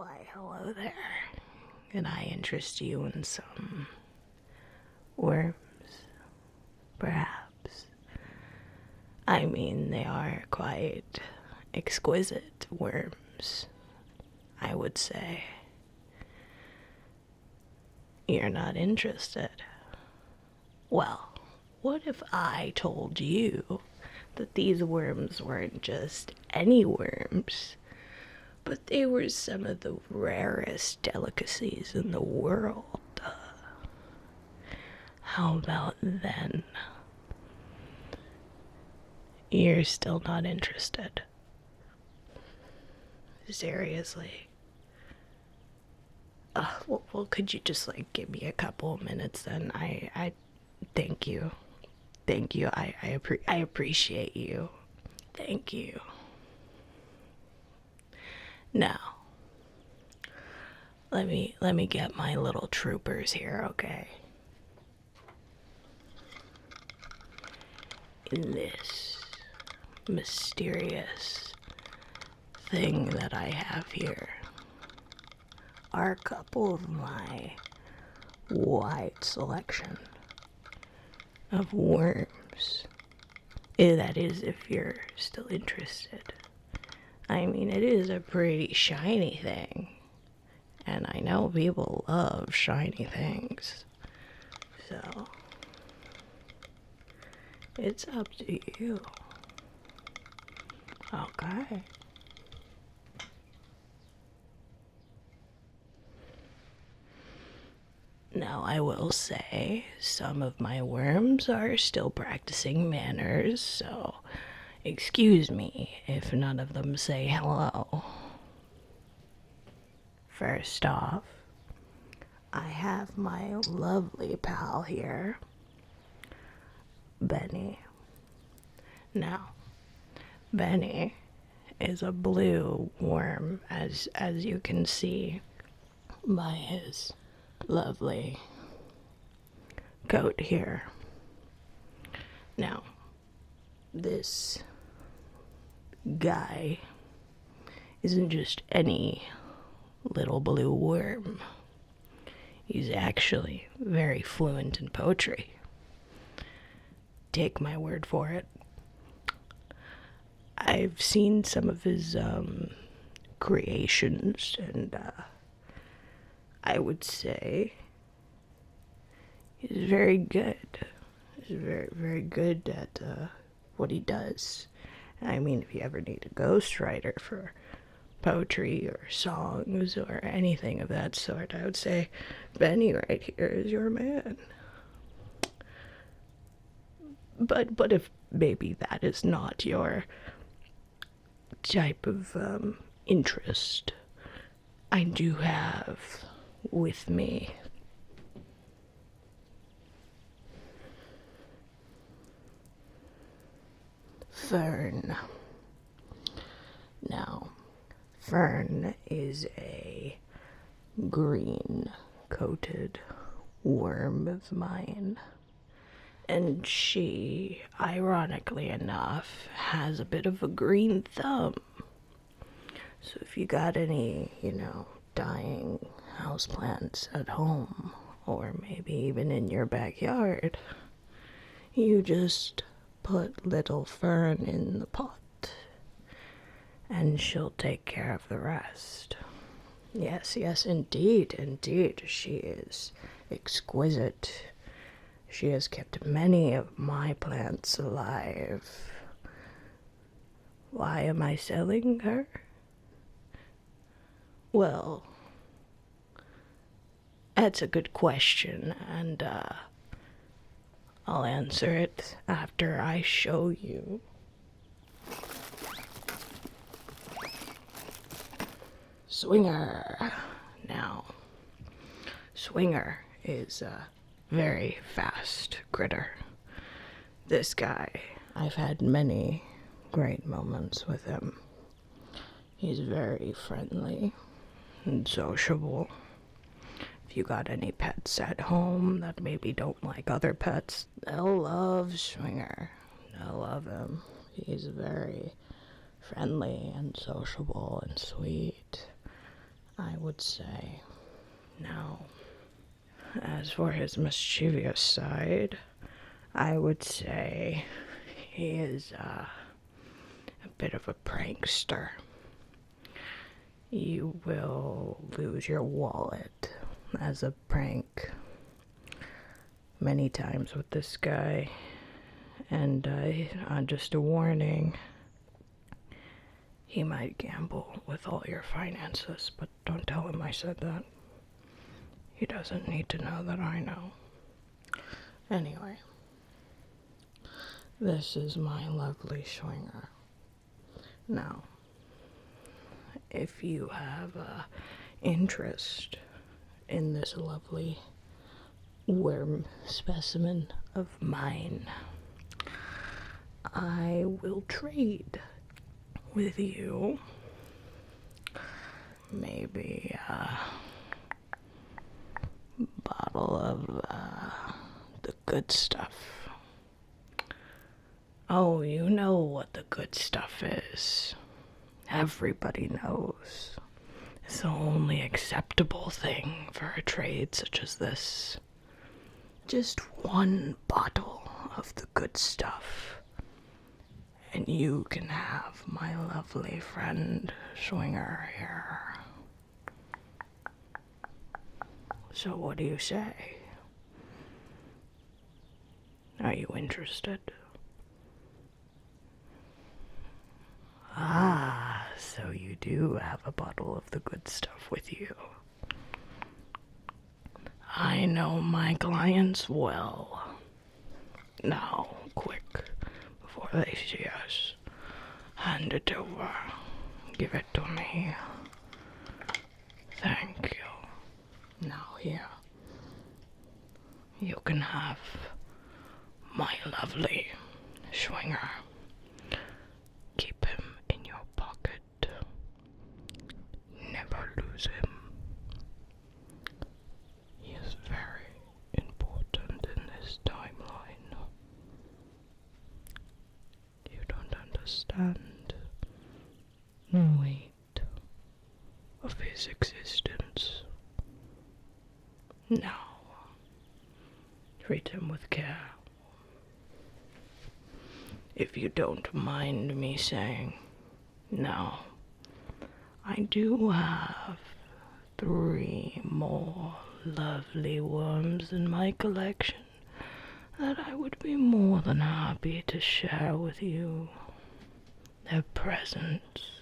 Why, hello there. Can I interest you in some worms, perhaps? I mean, they are quite exquisite worms, I would say. You're not interested. Well, what if I told you that these worms weren't just any worms, but they were some of the rarest delicacies in the world? How about then? You're still not interested. Seriously. Well, could you just, give me a couple of minutes then? I thank you. Thank you. I appreciate you. Thank you. Now, let me get my little troopers here, okay? In this mysterious thing that I have here are a couple of my wide selection of worms. That is, if you're still interested. I mean, it is a pretty shiny thing, and I know people love shiny things, so it's up to you. Okay. Now, I will say some of my worms are still practicing manners, so excuse me if none of them say hello. First off, I have my lovely pal here, Benny. Now, Benny is a blue worm, as you can see by his lovely coat here. Now, this guy isn't just any little blue worm. He's actually very fluent in poetry. Take my word for it. I've seen some of his creations, and I would say he's very good. He's very, very good at what he does. I mean, if you ever need a ghostwriter for poetry or songs or anything of that sort, I would say Benny right here is your man. But if maybe that is not your type of interest, I do have with me Fern. Now, Fern is a green coated worm of mine, and she, ironically enough, has a bit of a green thumb. So if you got any, dying houseplants at home, or maybe even in your backyard, you just put little Fern in the pot, and she'll take care of the rest. Yes, indeed, she is exquisite. She has kept many of my plants alive. Why am I selling her? Well, that's a good question, and I'll answer it after I show you. Swinger. Now, Swinger is a very fast critter. This guy, I've had many great moments with him. He's very friendly and sociable. If you got any pets at home that maybe don't like other pets, they'll love Swinger. They'll love him. He's very friendly and sociable and sweet. I would say. Now, as for his mischievous side, I would say he is a bit of a prankster. You will lose your wallet as a prank many times with this guy. And just a warning, he might gamble with all your finances, but don't tell him I said that. He doesn't need to know that I know. Anyway, this is my lovely swinger. Now, if you have interest in this lovely worm specimen of mine, I will trade with you. Maybe a bottle of the good stuff. Oh, you know what the good stuff is. Everybody knows. It's the only acceptable thing for a trade such as this. Just one bottle of the good stuff, and you can have my lovely friend Swinger here. So what do you say? Are you interested? Ah, so you do have a bottle of the good stuff with you. I know my clients well. Now, quick, before they see us, hand it over. Give it to me. Thank you. Now here, you can have my lovely swinger. Keep him in your pocket. Never lose him. He is very important in this timeline. You don't understand the weight of his existence. Now, treat him with care. If you don't mind me saying, now, I do have 3 more lovely worms in my collection that I would be more than happy to share with you. Their presence.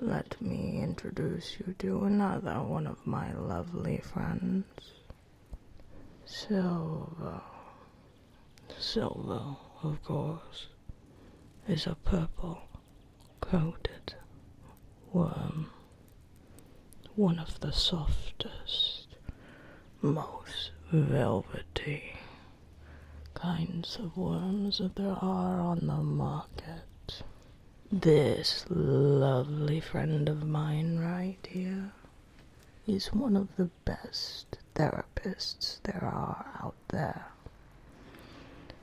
Let me introduce you to another one of my lovely friends. Silver. Silver, of course, is a purple-coated worm. One of the softest, most velvety kinds of worms that there are on the market. This lovely friend of mine right here is one of the best therapists there are out there.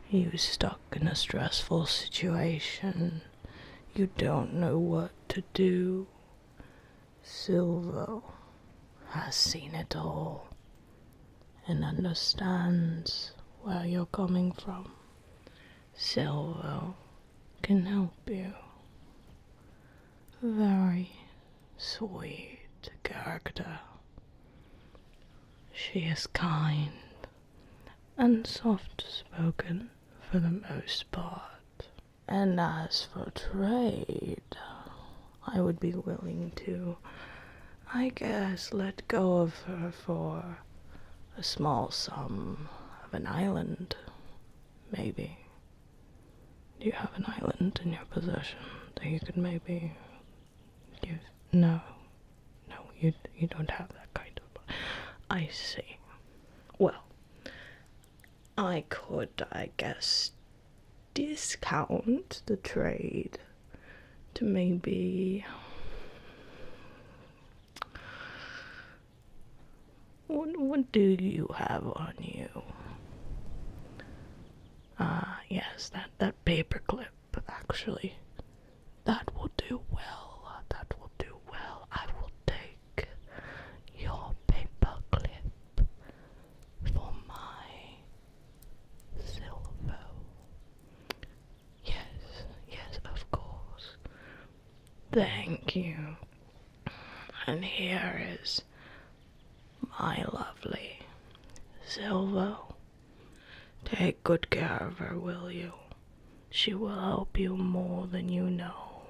You're stuck in a stressful situation. You don't know what to do. Silvo has seen it all and understands where you're coming from. Silvo can help you. Very sweet character. She is kind and soft-spoken for the most part. And as for trade, I would be willing to, I guess, let go of her for a small sum of an island, maybe. Do you have an island in your possession that you could maybe give? No, you don't have that kind of. I see. Well, I could, I guess, discount the trade to maybe what do you have on you? Yes, that paper clip, actually. That will do well. Thank you. And here is my lovely Silvo. Take good care of her, will you? She will help you more than you know.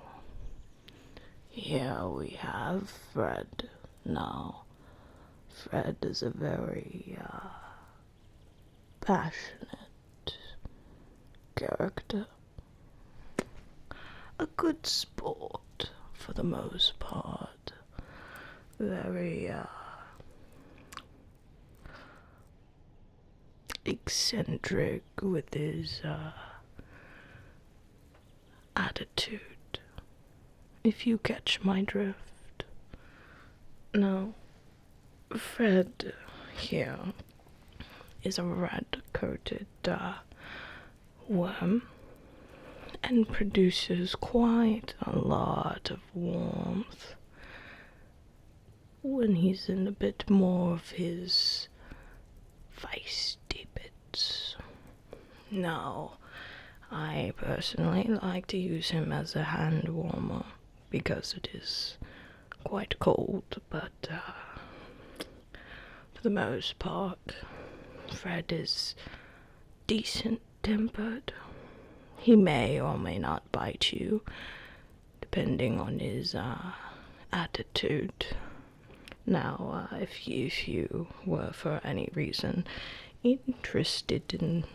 Here we have Fred. Now, Fred is a very, passionate character. A good sport, for the most part. Very, eccentric with his, attitude, if you catch my drift. Now, Fred here is a red-coated, worm, and produces quite a lot of warmth when he's in a bit more of his feisty bits. Now, I personally like to use him as a hand warmer because it is quite cold, but for the most part, Fred is decent-tempered. He may or may not bite you, depending on his attitude. Now, if you were for any reason interested in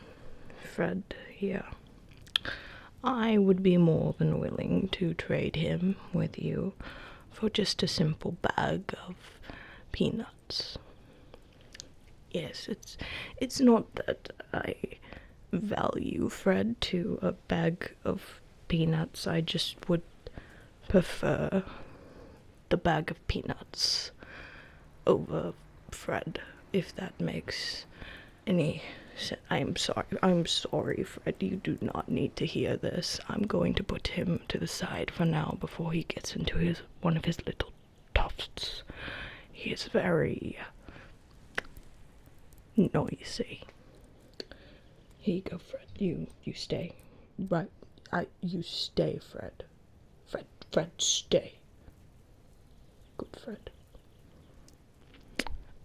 Fred here, I would be more than willing to trade him with you for just a simple bag of peanuts. Yes, it's not that I value Fred to a bag of peanuts. I just would prefer the bag of peanuts over Fred, if that makes any sense. I'm sorry, Fred, you do not need to hear this. I'm going to put him to the side for now before he gets into one of his little tufts. He is very noisy. Here you go, Fred. You stay. Right. You stay, Fred. Fred, stay. Good Fred.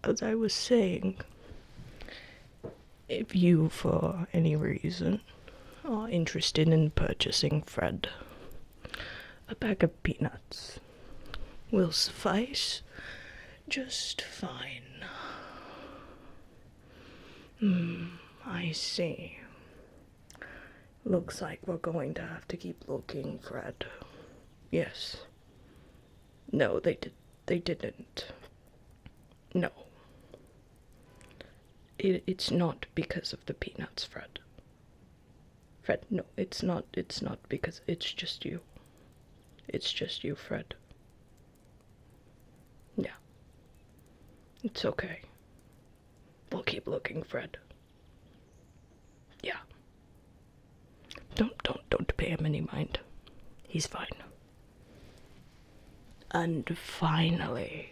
As I was saying, if you, for any reason, are interested in purchasing Fred, a bag of peanuts will suffice just fine. I see. Looks like we're going to have to keep looking, Fred. Yes. No, they didn't. No. It's not because of the peanuts, Fred. Fred, no, it's not because it's just you. It's just you, Fred. Yeah. It's okay. We'll keep looking, Fred. Yeah. Don't pay him any mind. He's fine. And finally,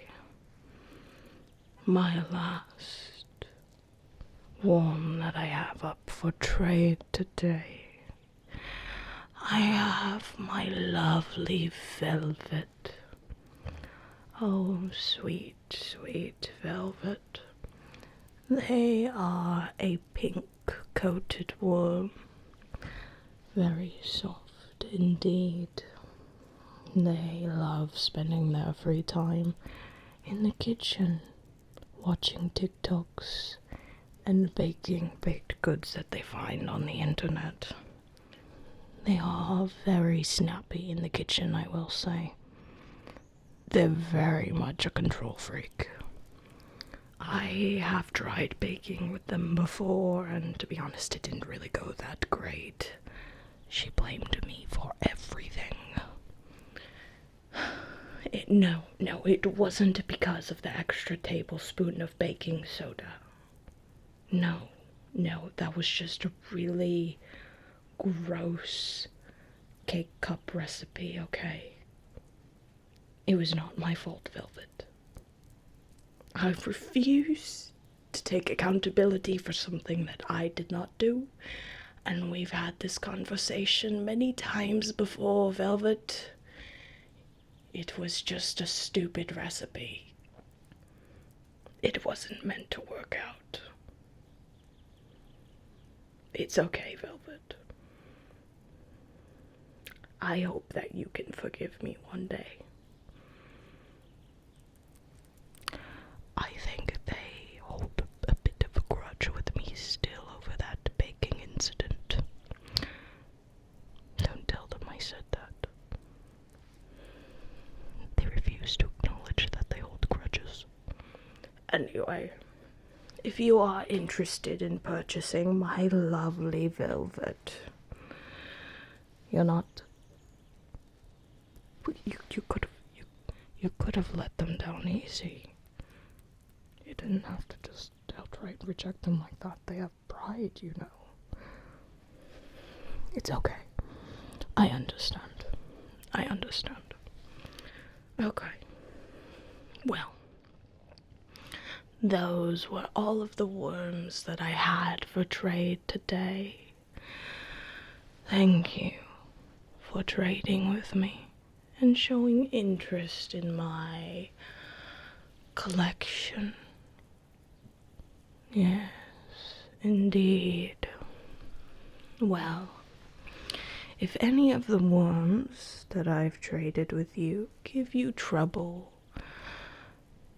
my last one that I have up for trade today. I have my lovely velvet. Oh, sweet, sweet velvet. They are a pink-coated worm. Very soft indeed. They love spending their free time in the kitchen, watching TikToks and baking baked goods that they find on the internet. They are very snappy in the kitchen, I will say. They're very much a control freak. I have tried baking with them before, and to be honest, it didn't really go that great. She blamed me for everything. No, it wasn't because of the extra tablespoon of baking soda. No, that was just a really gross cake cup recipe, okay? It was not my fault, Velvet. I refuse to take accountability for something that I did not do, and we've had this conversation many times before, Velvet. It was just a stupid recipe. It wasn't meant to work out. It's okay, Velvet. I hope that you can forgive me one day. I think they hold a bit of a grudge with me still over that baking incident. Don't tell them I said that. They refuse to acknowledge that they hold grudges. Anyway, if you are interested in purchasing my lovely velvet, you're not... You could have let them down easy. You didn't have to just outright reject them like that. They have pride, you know. It's okay. I understand. Okay. Well, those were all of the worms that I had for trade today. Thank you for trading with me and showing interest in my collection. Yes, indeed. Well, if any of the worms that I've traded with you give you trouble,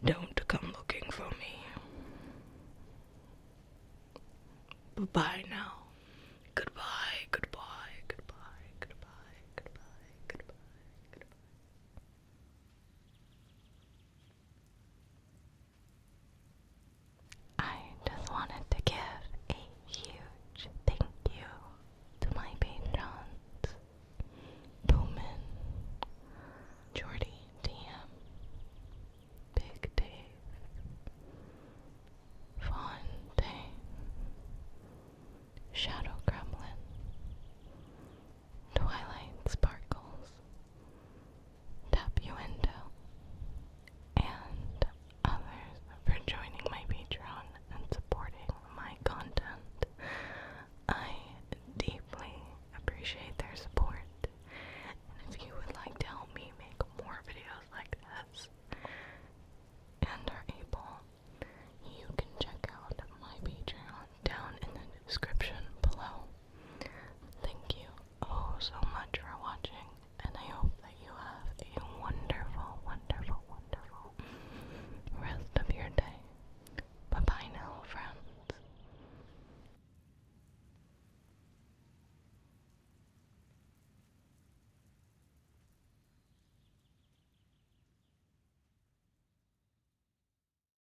don't come looking for me. Bye-bye now.